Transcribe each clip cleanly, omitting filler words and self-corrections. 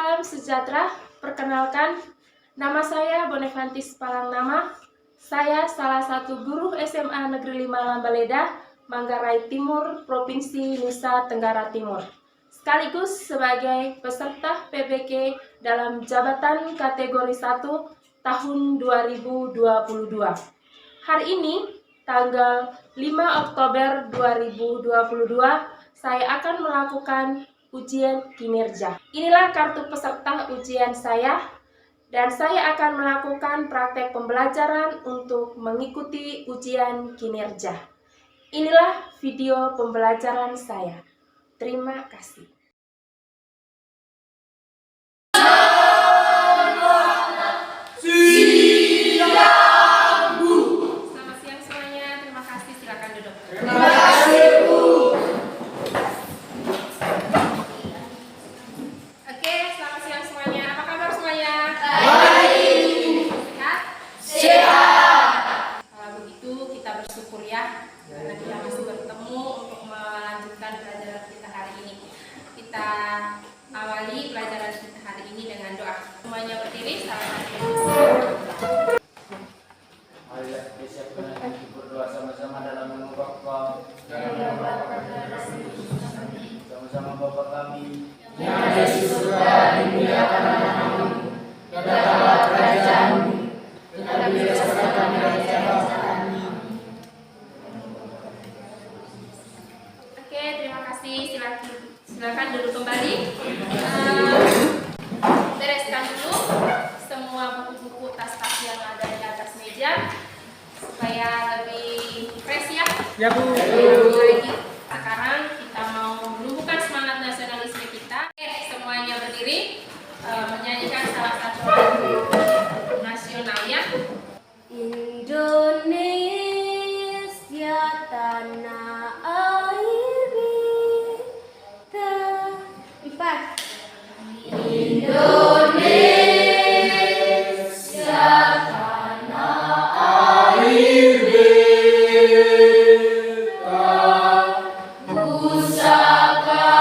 Salam sejahtera. Perkenalkan, nama saya Bonevantis Palangnama. Saya salah satu guru SMA Negeri 5 Lambaleda, Manggarai Timur, Provinsi Nusa Tenggara Timur. Sekaligus sebagai peserta PBK dalam jabatan kategori 1 tahun 2022. Hari ini, tanggal 5 Oktober 2022, saya akan melakukan ujian kinerja. Inilah kartu peserta ujian saya, dan saya akan melakukan praktek pembelajaran untuk mengikuti ujian kinerja. Inilah video pembelajaran saya. Terima kasih. Selamat siang semuanya. Terima kasih. Silakan duduk. Terima kasih, Bu. Oke, selamat siang semuanya. Apa kabar semuanya? Baik. Sehat? Sehat. Kalau begitu kita bersyukur ya, karena kita masih bertemu untuk melanjutkan pelajaran kita hari ini. Kita awali pelajaran kita hari ini dengan doa. Semuanya berdiri, salam satu. Marilah kita siapkan berdoa sama-sama dalam nama Bapa. Sama-sama Bapa kami Yang ada di surga, dimuliakanlah namamu. Datanglah kerajaanmu. Tetapi rasakan kami dari jahat kami. Oke, terima kasih. Silakan duduk kembali. Bereskan dulu semua buku-buku tas-tas yang ada di atas meja supaya lebih fresh ya. Ya, Bu. Lagi sekarang kita mau menumbuhkan semangat nasionalisme kita. Oke, semuanya berdiri menyanyikan salah satu lagu nasional ya. Indonesia tanah air kita. 4. Indonesia tanah air beta, pusaka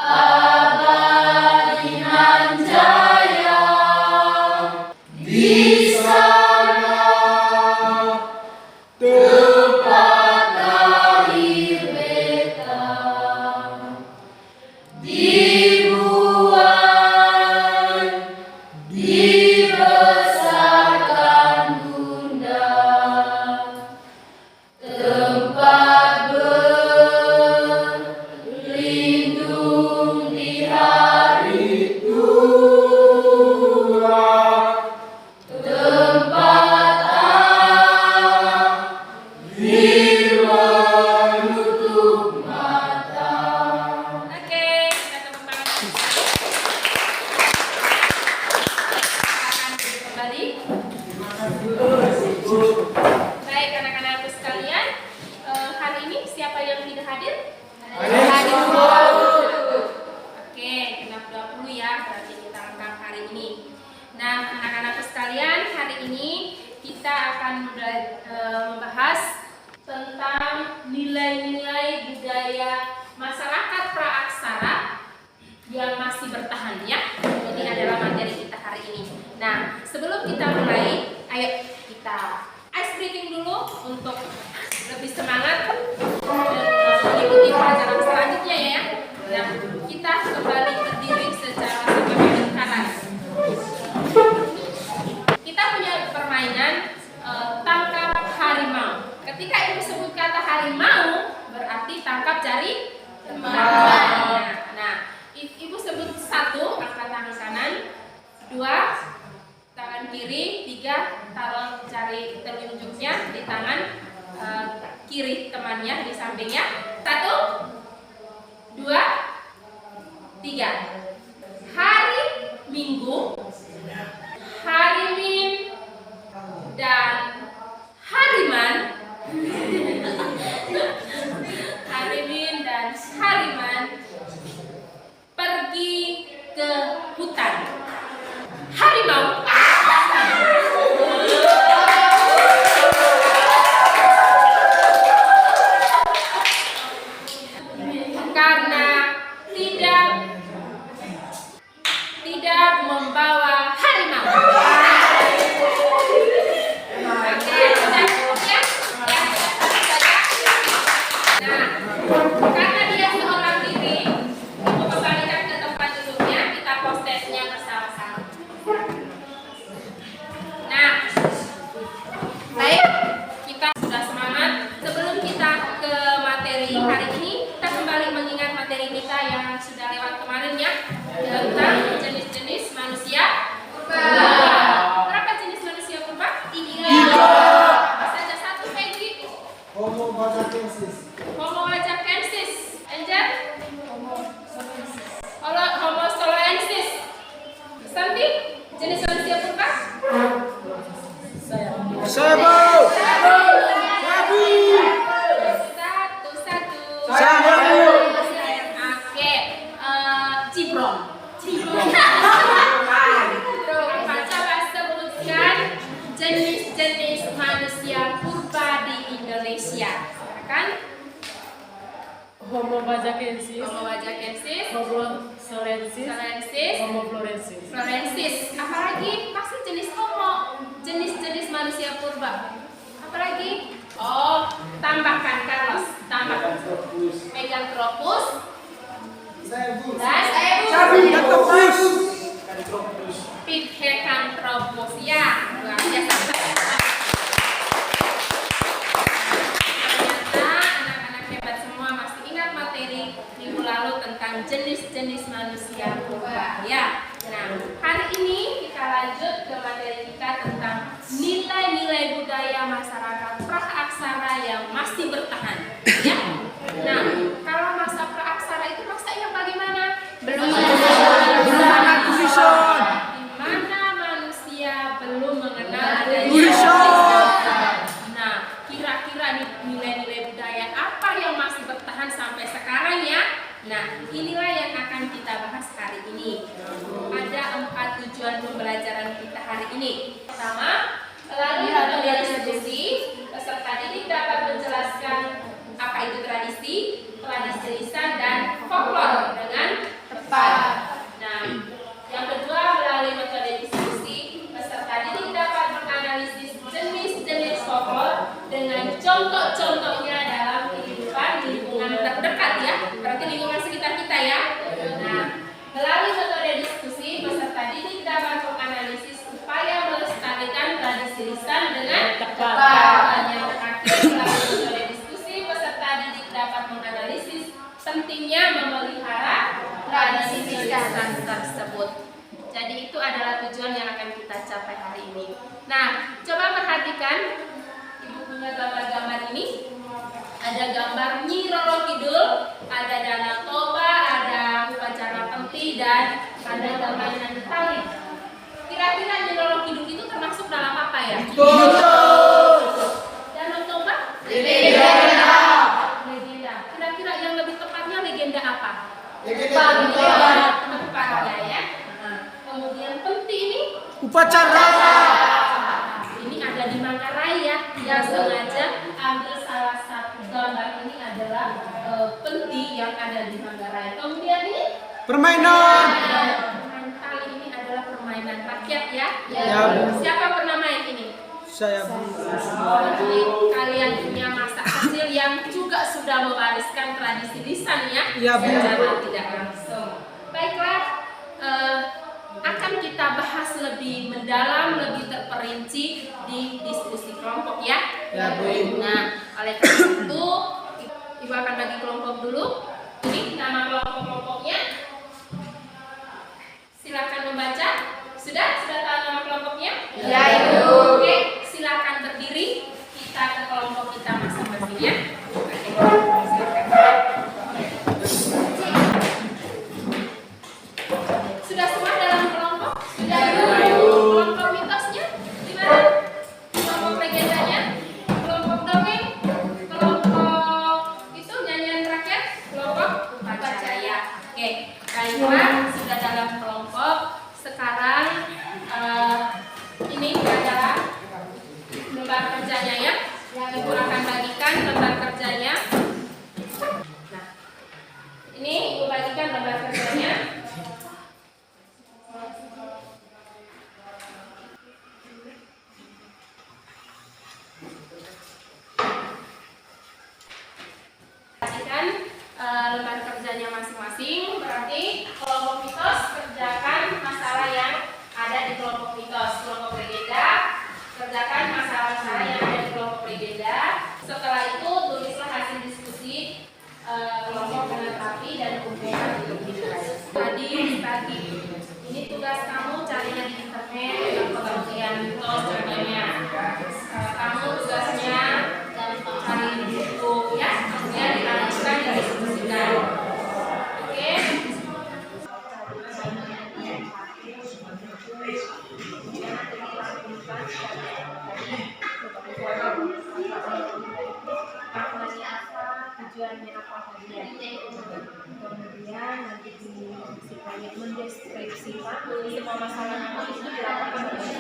abadi nan jaya. Di sana tempat lahir beta, dibuat, dibesarkan Bunda, tempat berlindung di hari tua, tempat akhir menutup mata. Oke, kita tepuk tangan. Silakan duduk kembali. Baik, anak-anakku sekalian, hari ini siapa yang tidak hadir? Oke, genap 20 ya, berarti kita lengkap hari ini. Nah, anak-anakku sekalian, hari ini kita akan membahas tentang nilai-nilai budaya masyarakat praaksara yang masih bertahan ya. Ini adalah materi kita hari ini. Nah, sebelum kita mulai, ayo kita ice breaking dulu untuk lebih semangat mengikuti pelajaran selanjutnya ya. Nah, kita kembali berdiri secara sebagai lingkaran. Kita punya permainan tangkap harimau. Ketika ibu sebut kata harimau, berarti tangkap cari teman. Nah, ibu sebut 1, angkat tangan kanan, 2, tangan kiri, 3, taruh cari telunjuknya di tangan kiri temannya di sampingnya. 1, 2, 3. Hari Minggu, hari Min, dan hariman. Harimin dan hariman pergi ke hutan. Harimau karena tidak Coba sebutkan jenis-jenis manusia purba di Indonesia. Silakan. Homo vajakensis, Homo vajakensis, Homo solensis, solensis, Homo florensis. florensis. Apalagi pasti jenis homo, jenis-jenis manusia purba. Apalagi? Oh, tambahkan Carlos, tambahkan. Meganthropus, dan Pithecanthropus. Ya, luar biasa. Ternyata anak-anak hebat semua masih ingat materi minggu lalu tentang jenis-jenis manusia purba. Ya. Nah, hari ini kita lanjut ke materi kita tentang nilai-nilai budaya masyarakat praaksara yang masih bertahan. Ya. Nah, kalau masa praaksara itu masa yang bagaimana? Belum mana manusia belum mengenal adanya. Nah, kira-kira nilai-nilai budaya apa yang masih bertahan sampai sekarang ya? Nah, inilah yang akan kita bahas hari ini. Ada 4 tujuan pembelajaran kita hari ini. Pertama, melalui metode diskusi, peserta didik dapat menjelaskan apa itu tradisi lisan, dan folklore dengan tepat. Nah, yang kedua, melalui metode diskusi, peserta didik dapat menganalisis jenis-jenis folklore dengan contoh-contohnya dalam kehidupan lingkungan terdekat ya, berarti lingkungan sekitar kita ya. Nah, melalui metode diskusi, peserta didik dapat menganalisis upaya melestarikan tradisi lisan dengan tepat. Dan yang terakhir, melalui metode diskusi, peserta didik dapat menganalisis pentingnya memelihara tradisi lisan tersebut. Jadi itu adalah tujuan yang akan kita capai hari ini. Nah, coba perhatikan, Ibu punya gambar-gambar ini. Ada gambar Nyi Roro Kidul, ada Danau Toba, ada upacara penti, dan ada permainan tali. Kira-kira Nyi Roro Kidul itu termasuk dalam apa ya? Danau Toba? Legenda. Kira-kira yang lebih tepatnya legenda apa? Tempatnya ya. Kemudian penti ini? Upacara. Ini ada di Manggarai ya. Yang sengaja ambil salah satu gambar ini adalah penti yang ada di Manggarai. Kemudian ini? Permainan. Permainan tali ini adalah permainan rakyat ya. Ya. Siapa pernah main ini? Saya Jadi kalian punya masa kecil yang juga sudah mewariskan tradisi lisan ya. Ya, Bu. Secara tidak langsung. Baiklah, akan kita bahas lebih mendalam, lebih terperinci di diskusi kelompok ya. Ya, Bu. Nah, oleh karena itu Ibu akan bagi kelompok dulu. Ini nama kelompok-kelompoknya. Silakan membaca. Sudah tahu nama kelompoknya? Ya, Ibu. Oke, silakan berdiri. Kita ke kelompok kita masing-masing ya. Oke, silakan. Sudah semua dalam kelompok? Sudah. Kelompok mitosnya gimana? Kelompok legendanya? Kelompok dongeng? Kelompok itu nyanyian rakyat? Kelompok upacara ya. Oke, baiklah, sudah dalam kelompok. Sekarang ini adalah lembar kerjanya ya. Ibu akan bagikan lembar kerjanya. Nah, ini Ibu bagikan lembar kerjanya. Perhatikan lembar kerjanya masing-masing. Berarti kelompok mitos kerjakan masalah yang ada di kelompok mitos. Kelompok legenda kerjakan masalah-masalah yang ada di kelompok legenda. Setelah itu tulislah hasil diskusi kelompok dengan rapi dan kumpulkan di dokumen. Tadi ini tugas kamu carinya di internet dengan pengertian mitos contohnya. Kamu tugasnya cari di buku ya, kemudian dilanjutkan didiskusikan. Oke. Tujuannya apa saja? Kemudian nanti diskusikannya menjadi deskripsi semua masalah itu dilakukan oleh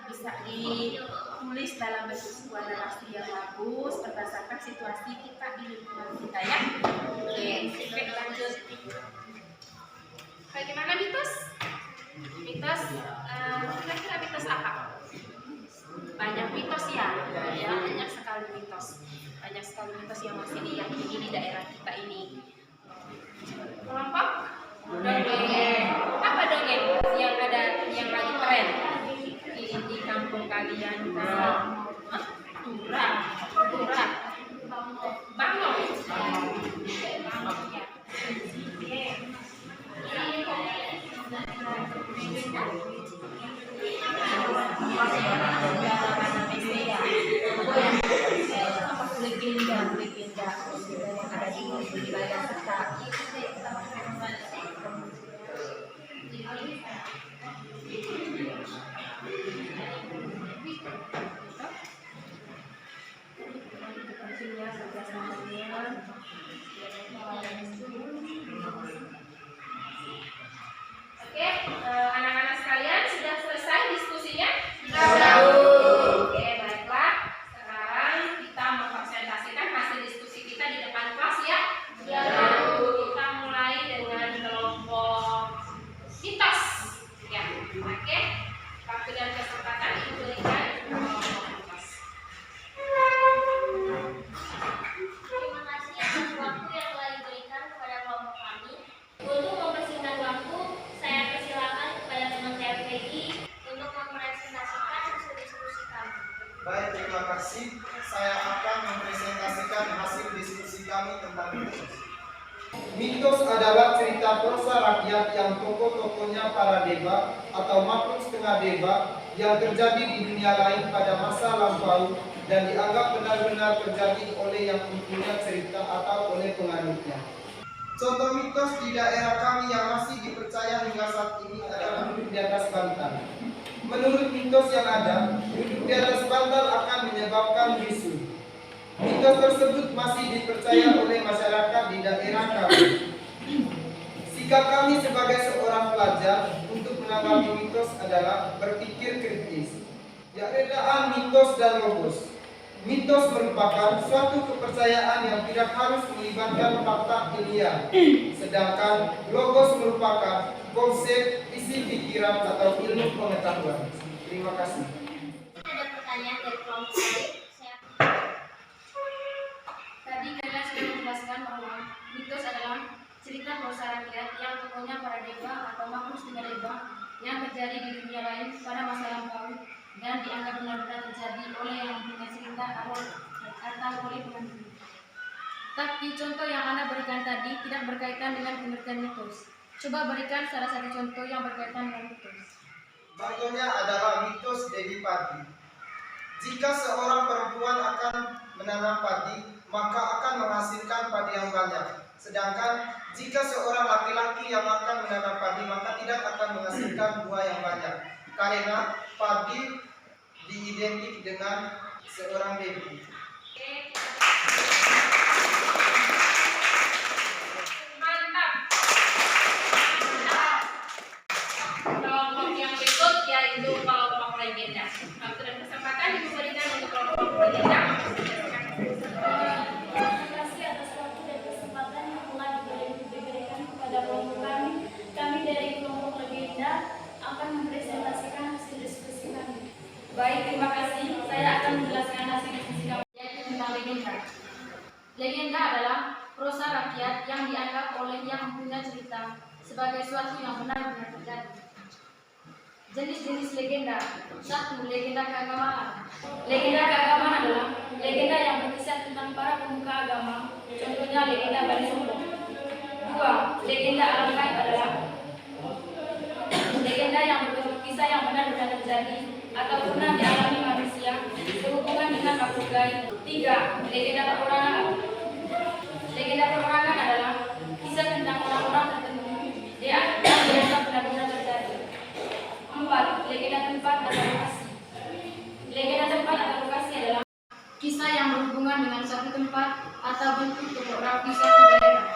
bisa ditulis dalam bentuk sebuah narasi yang bagus berdasarkan situasi kita di lingkungan kita ya. Oke, lanjut. Bagaimana mitos? Mitos, kira-kira mitos apa? Banyak mitos ya, banyak sekali mitos yang masih diyakini di daerah kita ini. Kelompok dongeng, apa dongeng yang ada yang lagi tren di kampung kalian? Turah, bangong ya. Legenda yang ada di wilayah kita. Oke, anak-anak sekalian sudah selesai diskusinya? Oke, baiklah. Sekarang kita mempresentasikan hasil diskusi kita di depan kelas ya. Kita mulai dengan kelompok mitos. Ya, oke. Waktu dan kesempatan diberikan kelompok mitos. Terima kasih atas waktu yang telah diberikan kepada kelompok kami. Untuk mempersingkat waktu, saya persilakan kepada teman saya Peggy untuk mempresentasikan hasil diskusi kami. Baik, terima kasih. Saya akan mempresentasikan hasil diskusi kami tentang mitos. Mitos adalah cerita prosa rakyat yang tokoh-tokohnya para deba atau makhluk setengah deba yang terjadi di dunia lain pada masa lampau dan dianggap benar-benar terjadi oleh yang mempunyai cerita atau oleh penganutnya. Contoh mitos di daerah kami yang masih dipercaya hingga saat ini adalah duduk di atas bantal. Menurut mitos yang ada, duduk di atas bantal akan menyebabkan bisu. Mitos tersebut masih dipercaya oleh masyarakat di daerah kami. Sikap kami sebagai seorang pelajar untuk menanggapi mitos adalah berpikir kritis. Perbedaan mitos dan logos. Mitos merupakan suatu kepercayaan yang tidak harus melibatkan fakta ilmiah, sedangkan logos merupakan konsep isi pikiran atau ilmu pengetahuan. Terima kasih. Ada pertanyaan dari kelompok lain. Tadi kalian sudah menjelaskan bahwa mitos adalah cerita prosa rakyat yang tokohnya para deba atau makhluk setengah deba yang terjadi di dunia lain pada masa lampau dan dianggap benar-benar terjadi oleh yang punya cerita atau oleh penganut. Tapi contoh yang Anda berikan tadi tidak berkaitan dengan pengertian mitos. Coba berikan salah satu contoh yang berkaitan dengan mitos. Contohnya adalah mitos Dewi Padi. Jika seorang perempuan akan menanam padi, maka akan menghasilkan padi yang banyak. Sedangkan jika seorang laki-laki yang akan menanam padi, maka tidak akan menghasilkan buah yang banyak. Karena padi diidentik dengan seorang dewi. Mantap. Kelompok yang berikut yaitu kelompok legenda. Waktu dan kesempatan diberikan untuk kelompok legenda. Terima kasih atas waktu dan kesempatan yang telah diberikan kepada kelompok kami. Kami dari kelompok legenda akan mempresentasikan hasil diskusi kami. Baik, terima kasih. Saya akan menjelaskan hasil diskusi kami yaitu tentang legenda. Legenda adalah prosa rakyat yang dianggap oleh yang mempunyai cerita sebagai suatu yang benar-benar terjadi. Jenis-jenis legenda. 1. Legenda keagamaan. Legenda keagamaan adalah legenda yang berkisah tentang para pemuka agama. Contohnya legenda Bani Solo. 2. Legenda alam gaib adalah legenda yang berkisah yang benar-benar terjadi atau pernah dialami manusia berhubungan dengan makhluk gaib. 3. Legenda perorangan. Legenda perorangan adalah kisah tentang orang-orang tertentu yang dianggap benar-benar terjadi. 4. legenda tempat atau lokasi. Legenda tempat atau lokasi adalah kisah yang berhubungan dengan suatu tempat atau bentuk topografi suatu daerah.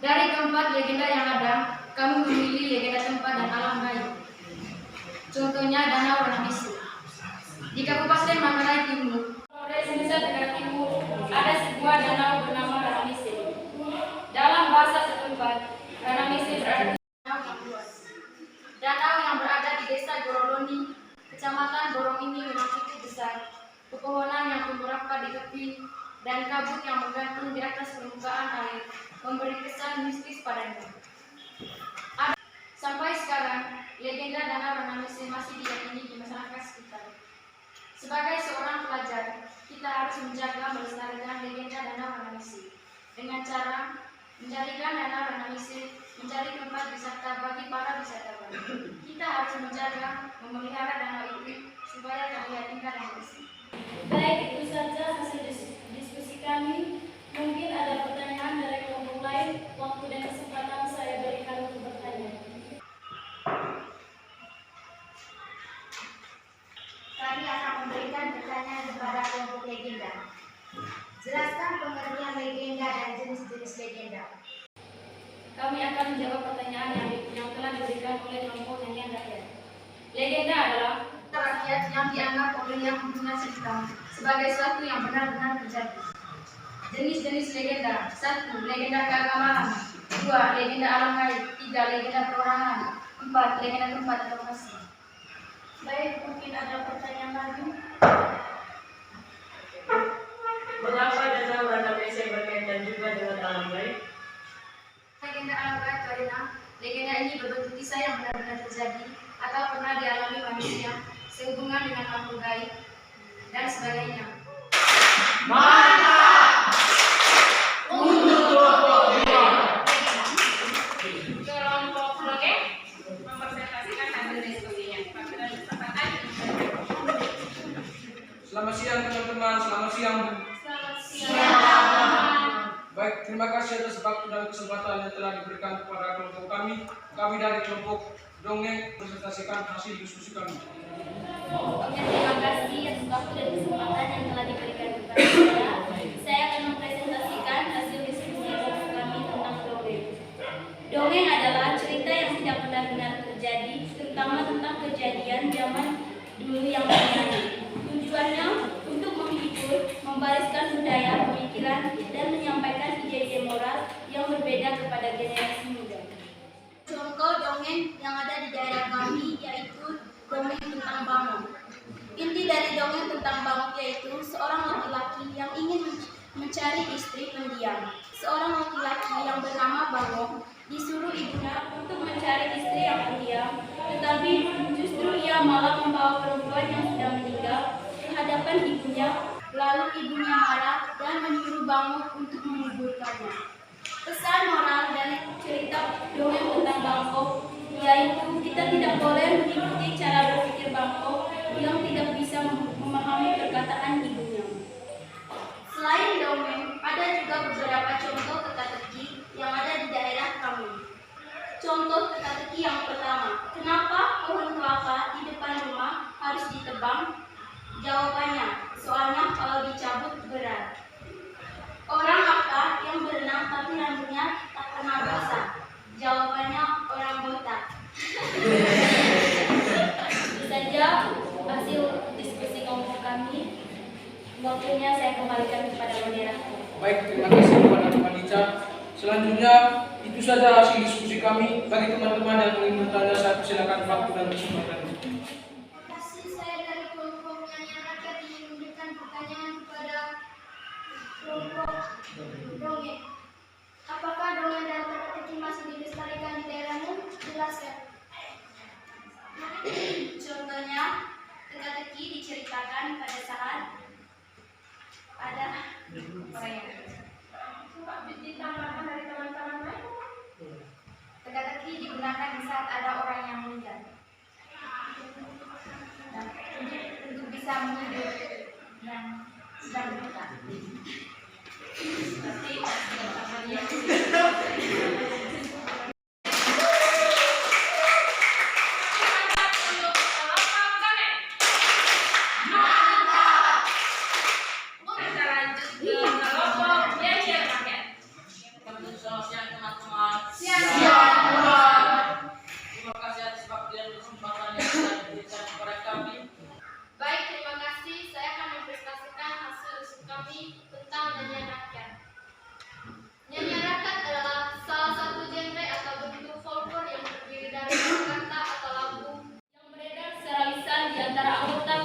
Dari keempat legenda yang ada, kami memilih legenda tempat dan alam gaib. Contohnya Danau Ranamisi. Di Kabupaten Manggarai Timur, Provinsi Indonesia Tenggara Timur, ada sebuah danau bernama Ranamisi. Dalam bahasa setempat, Ranamisi berarti danau yang luas. Danau yang berada di Desa Goroloni, Kecamatan Gorong ini memang cukup besar. Pepohonan yang tumbuh rapat di tepi dan kabut yang menggantung di atas permukaan air memberi kesan mistis padanya. Sampai sekarang, legenda Danau Ranamisi masih diyakini di masyarakat sekitar. Sebagai seorang pelajar, kita harus menjaga melestarikan legenda Danau Ranamisi dengan cara menjadikan Danau Ranamisi menjadi tempat wisata bagi para wisatawan. Kita harus menjaga, memelihara danau itu supaya terlihat indah dan bersih. Baik, itu saja hasil diskusi kami. Mungkin ada pertanyaan dari kelompok lain. Waktu dan kesempatan saya berikan untuk bertanya. Kami akan memberikan pertanyaan kepada kelompok legenda. Jelaskan pengertian legenda dan jenis-jenis legenda. Kami akan menjawab pertanyaan yang telah diberikan oleh kelompok nyanyian rakyat. Legenda adalah rakyat yang dianggap oleh yang mempunyai cerita sebagai sesuatu yang benar-benar terjadi. Jenis-jenis legenda: 1. Legenda keagamaan. 2. Legenda alam gaib. 3. Legenda perorangan. 4. Legenda tempat atau lokasi. Baik, mungkin ada pertanyaan lagi. Mengapa Danau Ranamisi berkaitan juga dengan alam gaib? Legenda alam gaib adalah legenda ini berbentuk kisah yang benar-benar terjadi atau pernah dialami manusia sehubungan dengan makhluk gaib dan sebagainya. Kelompok proyek mempresentasikan hasil diskusinya. Selamat siang teman-teman, selamat siang. Selamat siang. Baik, terima kasih atas waktu dan kesempatan yang telah diberikan kepada kelompok kami. Kami dari kelompok dongeng presentasikan hasil diskusi kami. Terima kasih atas waktu dan kesempatan yang telah diberikan kepada saya. Saya akan mempresentasikan hasil diskusi kelompok kami tentang dongeng. Dongeng adalah cerita yang tidak benar-benar terjadi, terutama tentang kejadian zaman dulu yang lalu. Tujuannya untuk menghibur, membariskan budaya, pemikiran, dan menyampaikan ide-ide moral yang berbeda kepada generasi muda. Contoh dongeng yang ada di daerah kami yaitu dongeng tentang Bangok. Inti dari dongeng tentang Bangok yaitu seorang laki-laki yang ingin mencari istri pendiam. Seorang laki-laki yang bernama Bangok disuruh ibunya Untuk mencari istri yang pendiam, tetapi justru ia malah membawa perempuan yang sudah meninggal ke hadapan ibunya. lalu ibunya marah dan menyuruh Bangok untuk menguburkannya. Pesan moral dari cerita dongeng tentang Bangkok yaitu kita tidak boleh mengikuti cara berpikir Bangkok yang tidak bisa memahami perkataan ibunya. Selain dongeng, ada juga beberapa contoh teka-teki yang ada di daerah kami. Contoh teka-teki yang pertama, kenapa pohon kelapa di depan rumah harus ditebang? Jawabannya, soalnya kalau dicabut berat. Orang apa yang berenang tapi rambutnya tak pernah basah? Jawabannya, orang botak. Itu saja hasil diskusi kelompok kami. Waktunya saya kembalikan kepada moderator. Baik, terima kasih kepada teman Ica. Selanjutnya, itu saja hasil diskusi kami. Bagi teman-teman yang ingin bertanya, saya silakan waktu dan kesempatan. Kasih saya dari kelompok nyanyian rakyat ingin memberikan pertanyaan kepada kelompok dongeng. Apakah dongeng dan teka-teki masih dilestarikan di daerahmu? Jelaskan. Contohnya, teka-teki diceritakan pada saat ada Ditambahkan dari teman-teman lain. teka-teki digunakan di saat ada orang yang meninggal. Nah, untuk bisa menghibur yang sedang berduka.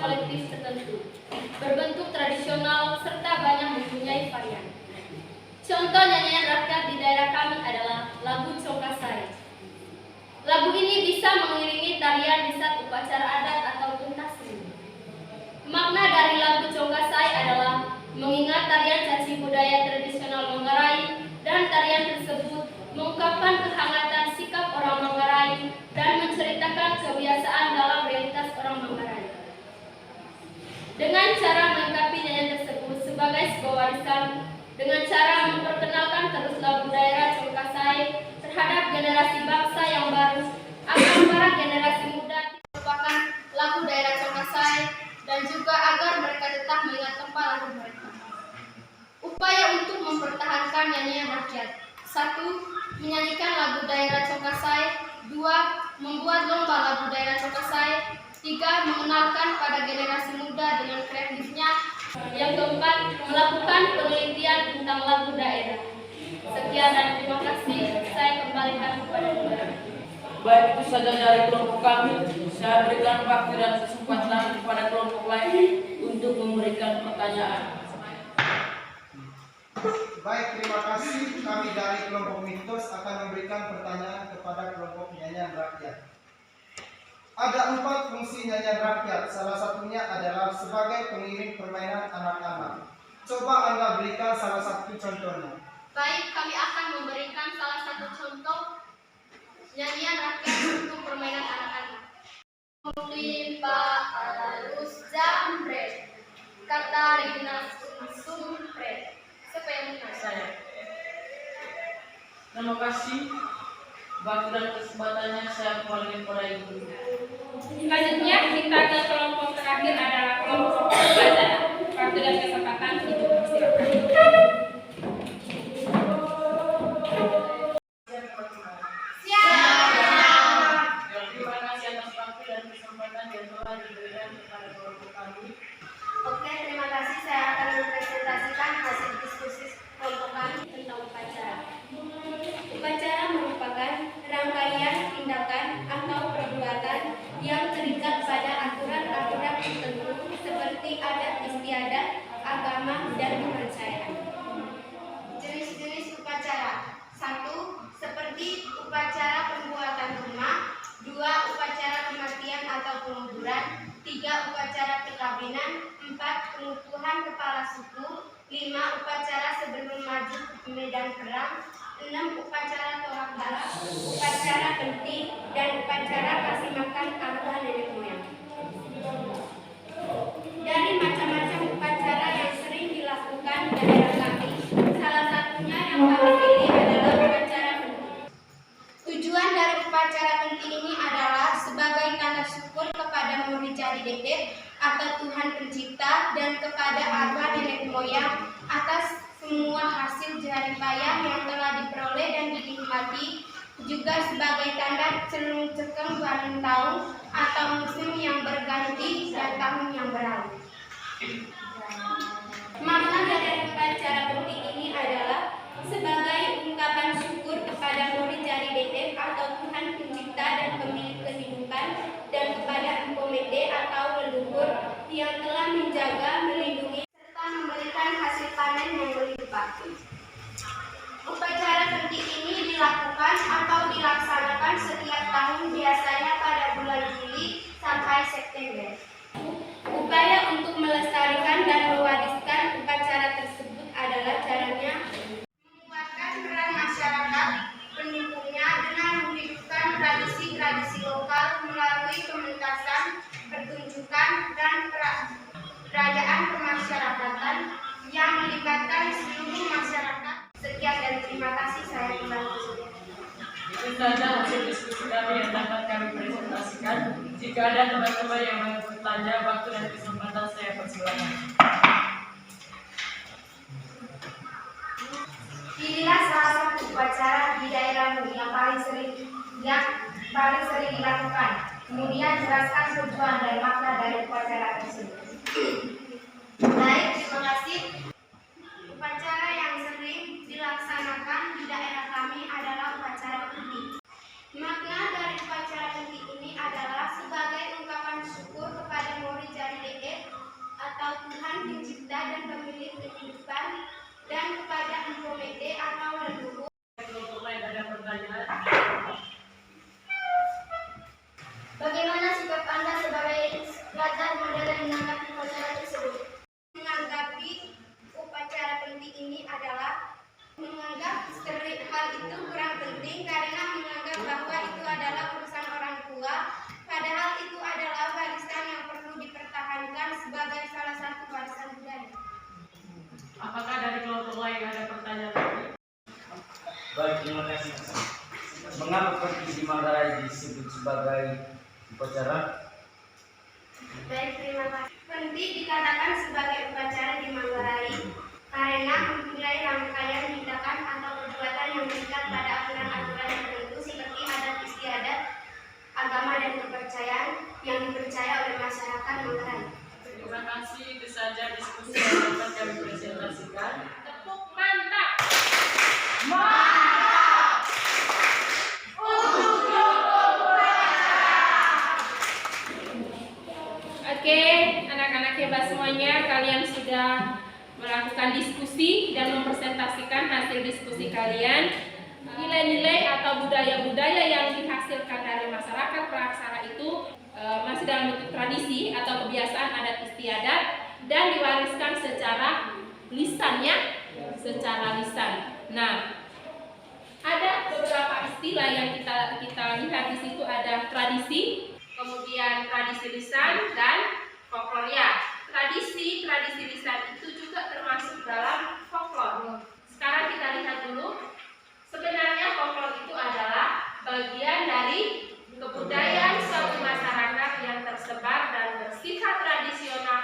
kolektif tertentu, berbentuk tradisional serta banyak mempunyai varian. Contoh nyanyian rakyat di daerah kami adalah lagu Congkasai. Lagu ini bisa mengiringi tarian di saat upacara adat atau pentas seni. Makna dari lagu Congkasai adalah mengingat tarian caci budaya tradisional Manggarai, dan tarian tersebut mengungkapkan kehangatan sikap orang Manggarai dan menceritakan kebiasaan dalam realitas orang Manggarai. Dengan cara melengkapi nyanyian tersebut sebagai sebuah warisan, dengan cara memperkenalkan terus lagu daerah Congkasai terhadap generasi bangsa yang baru, agar para generasi muda melupakan lagu daerah Congkasai dan juga agar mereka tetap mengingat tempat lagu mereka. Upaya untuk mempertahankan nyanyian rakyat: 1. Menyanyikan lagu daerah Congkasai. 2. Membuat lomba lagu daerah Congkasai. 3. Mengenalkan pada generasi muda dengan kreatifnya. Yang keempat, melakukan penelitian tentang lagu daerah. Sekian dan terima kasih. Saya kembalikan kepada Anda. Baik, itu saja dari kelompok kami. Saya berikan waktu dan kesempatan kepada kelompok lain untuk memberikan pertanyaan. Baik, terima kasih. Kami dari kelompok Mitos akan memberikan pertanyaan kepada kelompok nyanyian rakyat. Ada 4 fungsi nyanyian rakyat. Salah satunya adalah sebagai pengiring permainan anak-anak. Coba Anda berikan salah satu contohnya. Baik, kami akan memberikan salah satu contoh nyanyian rakyat untuk permainan anak-anak. Limpa arus jambret, Katarina sumpret. Siapa yang menang? Saya. Terima kasih. Waktu dan kesempatannya saya kembali kepada Ibu. Selanjutnya kita ke kelompok terakhir adalah kelompok pelajar. Waktu dan kesempatan Ibu silakan. Terima kasih atas waktu dan kesempatan yang telah diberikan kepada kelompok kami. Oke, terima kasih. Saya akan mempresentasikan hasil diskusi kelompok kami tentang upacara. Upacara merupakan rangkaian tindakan atau perbuatan yang terikat pada aturan-aturan tertentu seperti adat istiadat, agama, dan kepercayaan. Jenis-jenis upacara: 1. Seperti upacara pembuatan rumah. 2. Upacara kematian atau penguburan. 3. Upacara perkawinan. 4. Pengukuhan kepala suku. 5. Upacara sebelum maju ke medan perang. 6. Upacara tolak bala, upacara penting, dan upacara kasih makan arwah nenek moyang. Dari macam-macam upacara yang sering dilakukan di daerah kami, salah satunya yang kami pilih adalah upacara penting. Tujuan dari upacara penting ini adalah sebagai tanda syukur kepada Muri Jari Dedet atau Tuhan Pencipta dan kepada arwah nenek moyang atas semua hasil jerih payah yang telah diperoleh dan dinikmati, juga sebagai tanda celung cekeng baling tahun atau musim yang berganti dan tahun yang berlalu. Makna dari upacara penting ini adalah sebagai ungkapan syukur kepada Muri Jari Dedet atau Tuhan Pencipta dan pemilik kehidupan, dan kepada Empu Mede atau leluhur yang telah menjaga, melindungi, serta memberikan hasil panen yang berlimpah. Upacara penting ini dilakukan atau dilaksanakan setiap tahun, biasanya pada bulan Juli sampai September. Upaya untuk melestarikan dan mewariskan upacara tersebut adalah caranya menguatkan peran masyarakat pendukungnya dengan menghidupkan tradisi-tradisi lokal melalui pementasan, pertunjukan, dan perayaan kemasyarakatan yang melibatkan seluruh masyarakat. Sekian dan terima kasih. Saya kembali. Itu saja hasil diskusi kami yang dapat kami presentasikan. Jika ada teman-teman yang mau bertanya, waktu dan kesempatan saya persilakan. Inilah salah satu upacara di daerahmu yang paling sering dilakukan. Kemudian jelaskan tujuan dan makna dari upacara tersebut. Baik, terima kasih. Upacara yang sering dilaksanakan di daerah kami adalah upacara penting. Makna dari upacara penting ini adalah sebagai ungkapan syukur kepada Muri Jari Dedet saudara menanggapi upacara tersebut? Menanggapi upacara penting ini adalah menganggap hal itu kurang penting karena menganggap bahwa itu adalah urusan orang tua, padahal itu adalah warisan yang perlu dipertahankan sebagai salah satu warisan budaya. Apakah dari kelompok lain ada pertanyaan lagi? Baik, terima kasih. Mengapa penting di Manggarai disebut sebagai upacara? Baik, terima kasih. Penting dikatakan sebagai upacara di Manggarai karena mempunyai rangkaian tindakan atau perbuatan yang mengikat pada aturan-aturan tertentu seperti adat istiadat, agama dan kepercayaan yang dipercaya oleh masyarakat Manggarai. Terima kasih, itu saja diskusi yang dapat kami presentasikan. Tepuk mantap. Oke, anak-anak hebat semuanya, kalian sudah melakukan diskusi dan mempresentasikan hasil diskusi kalian. Nilai-nilai atau budaya-budaya yang dihasilkan dari masyarakat Praksara itu masih dalam bentuk tradisi atau kebiasaan adat istiadat dan diwariskan secara lisannya, secara lisan. Nah, ada beberapa istilah yang kita lihat di situ, ada tradisi, kemudian tradisi lisan dan folklor ya. Tradisi lisan itu juga termasuk dalam folklor. Sekarang kita lihat dulu. Sebenarnya folklor itu adalah bagian dari kebudayaan suatu masyarakat yang tersebar dan bersifat tradisional.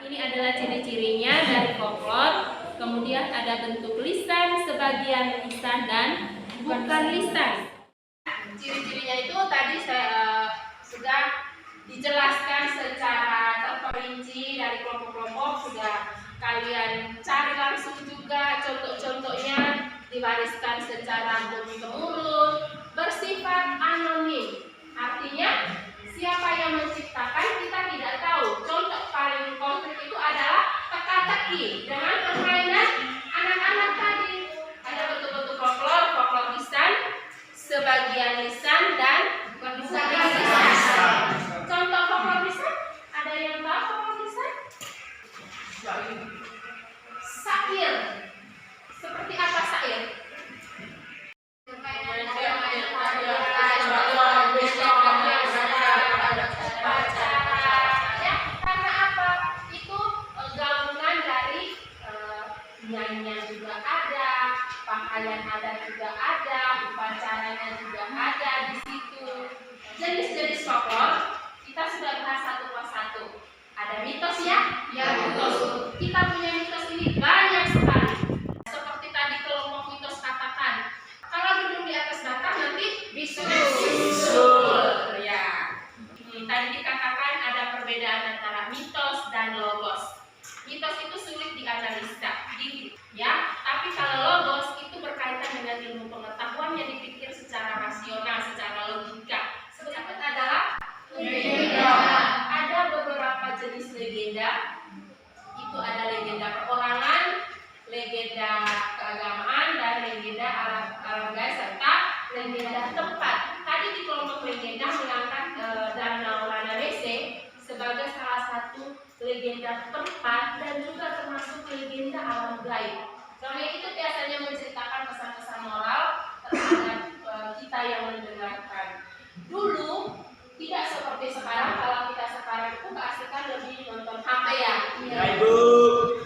Ini adalah ciri-cirinya dari folklor. Kemudian ada bentuk lisan, sebagian lisan dan bukan lisan. Ciri-cirinya itu tadi saya sudah dijelaskan secara terperinci dari kelompok-kelompok, sudah kalian cari langsung juga contoh-contohnya, diwariskan secara turun-temurun, bersifat anonim. Artinya siapa yang menciptakan kita tidak tahu. Contoh paling konkret itu adalah teka-teki dengan permainan anak-anak tadi. Ada bentuk-bentuk folklor lisan, sebagian lisan dan bukan lisan. Contoh folklor lisan, ada yang tahu folklor lisan? Syair. Seperti apa syair? Karena apa? Itu gabungan dari nyanyian juga ada, pakaian adat juga ada, upacaranya juga ada di situ. Jenis-jenis folklor kita sudah bahas satu persatu. Ada mitos ya? Ya, mitos. Kita punya mitos ini banyak sekali. Seperti tadi kelompok mitos katakan, kalau duduk di atas batang nanti bisul. Ya. Tadi dikatakan ada perbedaan antara mitos dan logos. Mitos itu sulit dianalisa, ya. Tapi kalau logos itu berkaitan dengan ilmu pengetahuan yang dipikir secara rasional, secara logika. Sebenarnya adalah legenda. Ada beberapa jenis legenda. Itu ada legenda perorangan, legenda keagamaan, dan legenda alam gaib serta legenda tempat. Tadi di kelompok legenda mengangkat Danau Ranawese sebagai salah satu legenda tempat dan juga termasuk legenda alam gaib. Dongeng itu biasanya menceritakan pesan-pesan moral terhadap kita yang mendengarkan. Dulu tidak seperti sekarang. Kalau kita sekarang itu keasikan lebih nonton HP ya. Ya, Ibu.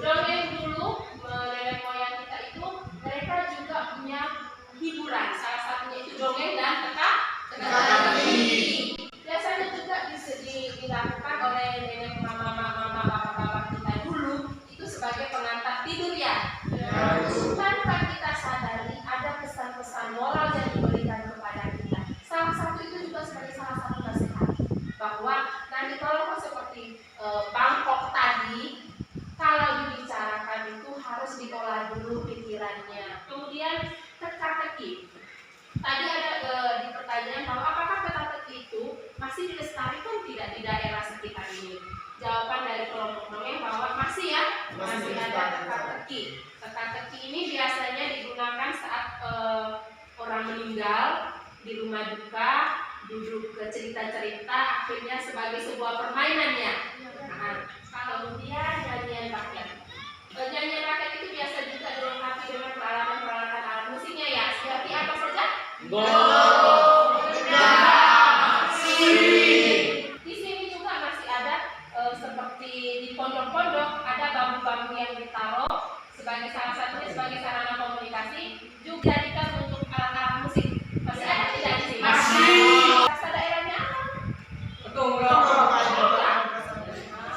Dongeng dulu nenek moyang kita itu mereka juga punya hiburan. Salah satunya itu dongeng dan teka-teki. Biasanya juga dilakukan oleh nenek mama bapak-bapak kita dulu itu sebagai pengantar tidur ya. Tanpa kita sadari ada pesan-pesan moral yang diberikan kepada kita. Salah satu itu juga sebagai salah satu nasihat bahwa nanti kalau seperti Bangkok tadi, kalau dibicarakan itu harus diolah dulu pikirannya. Kemudian teka-teki. Tadi ada di pertanyaan bahwa apakah teka-teki itu masih dilestarikan tidak di daerah sekitar ini? Jawaban dari kelompok dongeng bahwa masih ya, masih ada teka-teki. Teka-teki ini biasanya digunakan saat orang meninggal di rumah duka, duduk ke bercerita-cerita akhirnya sebagai sebuah permainannya. Nah, kemudian nyanyian rakyat. Nyanyian rakyat itu biasa juga dilengkapi dengan peralatan-peralatan alat musiknya ya. Seperti apa saja? Di sini juga masih ada seperti di pondok-pondok ada bambu-bambu yang ditaruh sebagai salah satunya sebagai sarana komunikasi, juga dijadikan untuk alat-alat musik. Masih ada tidak di sini? Bahasa daerahnya apa? Betul.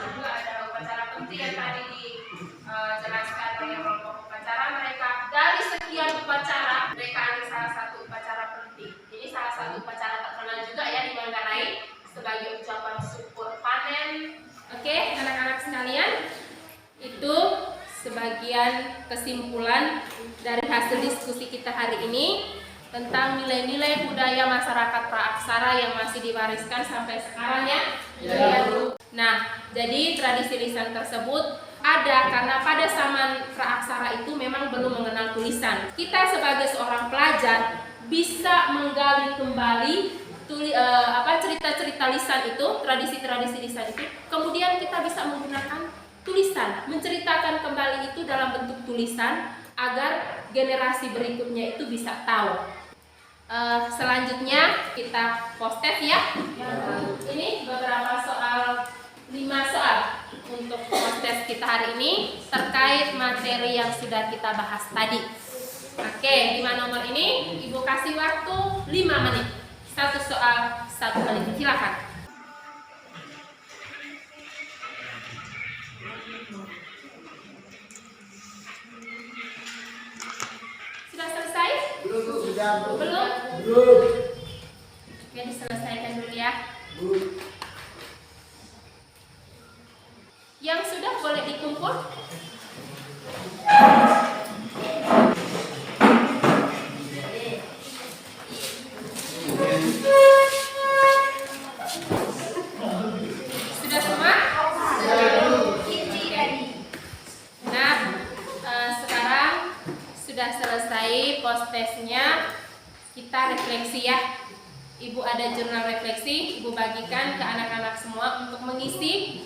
Juga ada upacara penting yang tadi dijelaskan oleh kelompok upacara mereka. Dari sekian upacara, mereka ada salah satu upacara penting. Ini salah satu upacara terkenal juga ya di Manggarai sebagai ucapan syukur panen. Oke, anak-anak sekalian, itu sebagian kesimpulan dari hasil diskusi kita hari ini tentang nilai-nilai budaya masyarakat praaksara yang masih diwariskan sampai sekarang ya. Nah, jadi tradisi lisan tersebut ada karena pada zaman praaksara itu memang belum mengenal tulisan. Kita sebagai seorang pelajar bisa menggali kembali cerita-cerita lisan itu, tradisi-tradisi lisan itu, kemudian kita bisa menggunakan tulisan, menceritakan kembali itu dalam bentuk tulisan agar generasi berikutnya itu bisa tahu. Selanjutnya kita post-test ya. Ini beberapa soal, 5 soal untuk post-test kita hari ini terkait materi yang sudah kita bahas tadi. Oke, 5 nomor ini Ibu kasih waktu 5 menit. 1 soal, 1 menit. Silakan. Sudah selesai? Belum? Oke, diselesaikan dulu ya. Yang sudah boleh dikumpul? Sudah semua? Nah, sekarang sudah selesai post-testnya, kita refleksi ya. Ibu ada jurnal refleksi, Ibu bagikan ke anak-anak semua untuk mengisi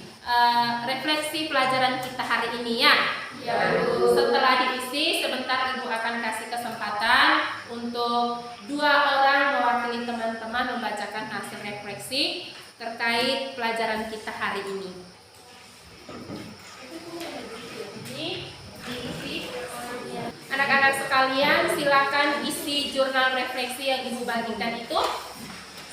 refleksi pelajaran kita hari ini ya. Setelah diisi, sebentar Ibu akan kasih kesempatan untuk 2 orang mewakili teman-teman membacakan hasil refleksi terkait pelajaran kita hari ini. Anak-anak sekalian, silakan isi jurnal refleksi yang Ibu bagikan itu.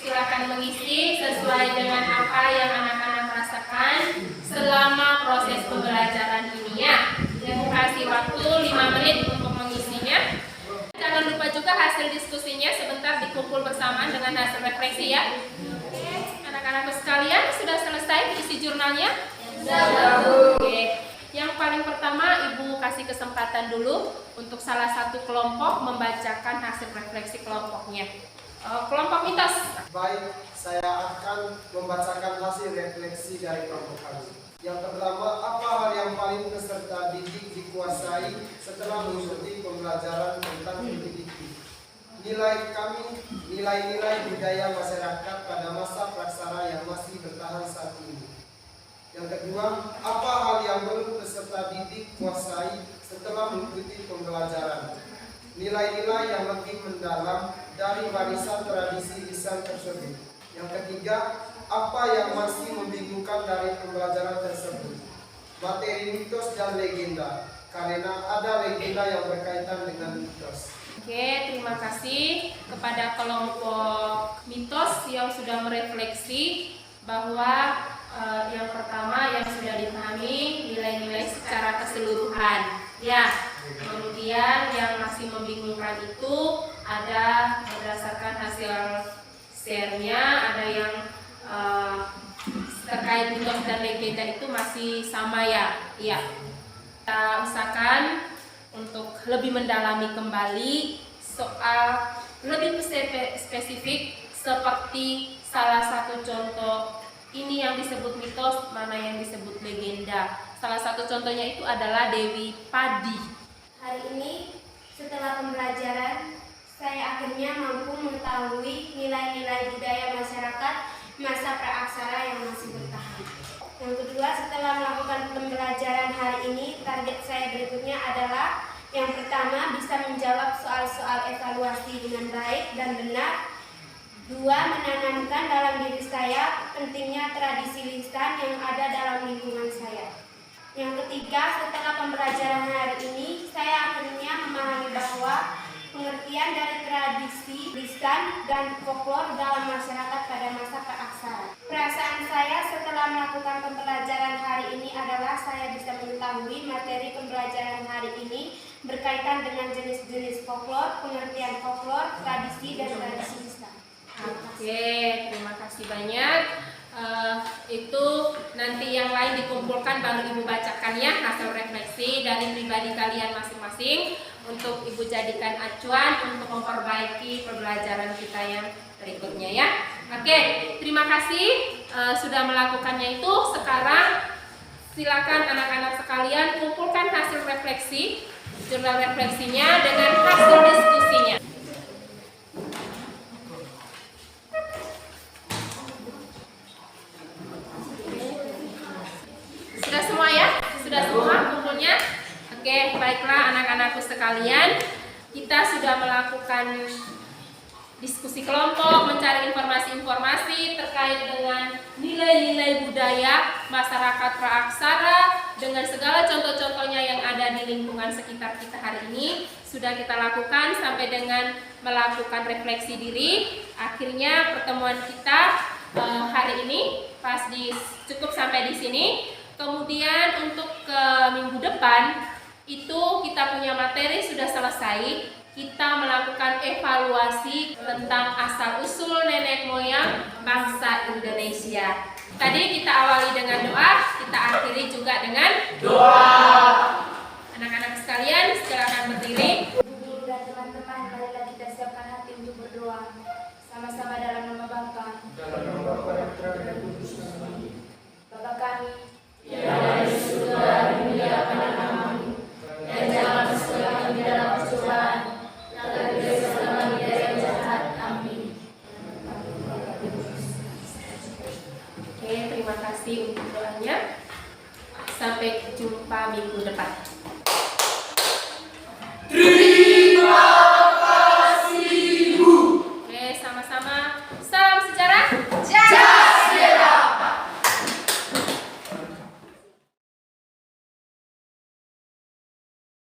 Silakan mengisi sesuai dengan apa yang anak-anak rasakan selama proses pembelajaran ini ya. Ibu kasih waktu 5 menit untuk mengisinya. Jangan lupa juga hasil diskusinya sebentar dikumpul bersamaan dengan hasil refleksi ya. Anak-anak sekalian, sudah selesai isi jurnalnya? Oke. Yang paling pertama, Ibu kasih kesempatan dulu untuk salah satu kelompok membacakan hasil refleksi kelompoknya. Kelompok mitos. Baik, saya akan membacakan hasil refleksi dari kelompok kami. Yang pertama, apa hal yang paling peserta didik dikuasai setelah mengikuti pembelajaran tentang pendidikan? Nilai-nilai budaya masyarakat pada masa praksara yang masih bertahan saat ini. Yang kedua, apa hal yang belum peserta didik kuasai setelah mengikuti pembelajaran? Nilai-nilai yang lebih mendalam dari warisan tradisi lisan tersebut. Yang ketiga, apa yang masih membingungkan dari pembelajaran tersebut? Materi mitos dan legenda, karena ada legenda yang berkaitan dengan mitos. Oke, terima kasih kepada kelompok mitos yang sudah merefleksi bahwa yang pertama yang sudah dipahami nilai-nilai secara keseluruhan. Ya, kemudian yang masih membingungkan itu ada berdasarkan hasil share-nya, ada yang terkait mitos dan legenda itu masih sama ya. Iya. Kita usahakan untuk lebih mendalami kembali soal lebih spesifik seperti salah satu contoh ini yang disebut mitos, mana yang disebut legenda. Salah satu contohnya itu adalah Dewi Padi. Hari ini setelah pembelajaran saya akhirnya mampu mengetahui nilai-nilai budaya masyarakat masa praaksara yang masih bertahan. Yang kedua, setelah melakukan pembelajaran hari ini, target saya berikutnya adalah yang pertama, bisa menjawab soal-soal evaluasi dengan baik dan benar. Dua, menanamkan dalam diri saya pentingnya tradisi lisan yang ada dalam lingkungan saya. Yang ketiga, setelah pembelajaran hari ini, saya akhirnya memahami bahwa pengertian dari tradisi, lisan, dan folklor dalam masyarakat pada masa praaksara. Perasaan saya setelah melakukan pembelajaran hari ini adalah saya bisa mengetahui materi pembelajaran hari ini berkaitan dengan jenis-jenis folklor, pengertian folklor, tradisi, dan tradisi lisan. Oke, terima kasih banyak. Itu nanti yang lain dikumpulkan baru Ibu bacakan ya hasil refleksi dari pribadi kalian masing-masing untuk Ibu jadikan acuan untuk memperbaiki pembelajaran kita yang berikutnya ya. Oke, terima kasih sudah melakukannya itu. Sekarang silakan anak-anak sekalian kumpulkan hasil refleksi, jurnal refleksinya dengan hasil diskusinya. Sudah semua ya? Sudah semua kumpulnya? Oke, baiklah anak-anakku sekalian. Kita sudah melakukan diskusi kelompok, mencari informasi-informasi terkait dengan nilai-nilai budaya masyarakat praaksara dengan segala contoh-contohnya yang ada di lingkungan sekitar kita hari ini. Sudah kita lakukan sampai dengan melakukan refleksi diri. Akhirnya pertemuan kita hari ini cukup sampai di sini. Kemudian untuk ke minggu depan itu kita punya materi sudah selesai. Kita melakukan evaluasi tentang asal-usul nenek moyang bangsa Indonesia. Tadi kita awali dengan doa, kita akhiri juga dengan doa. Anak-anak sekalian, silakan berdiri. Ibu dan teman-teman, marilah kita siapkan hati untuk berdoa. Sama-sama dalam nama Bapa. Bapa kami, yang ada di surga, dimuliakanlah namamu. Dan jangan masukkan kami dalam percobaan, tapi bebaskanlah kami dari yang jahat. Amin. Oke, terima kasih untuk doanya. Sampai jumpa minggu depan. Terima kasih, Bu. Oke, sama-sama.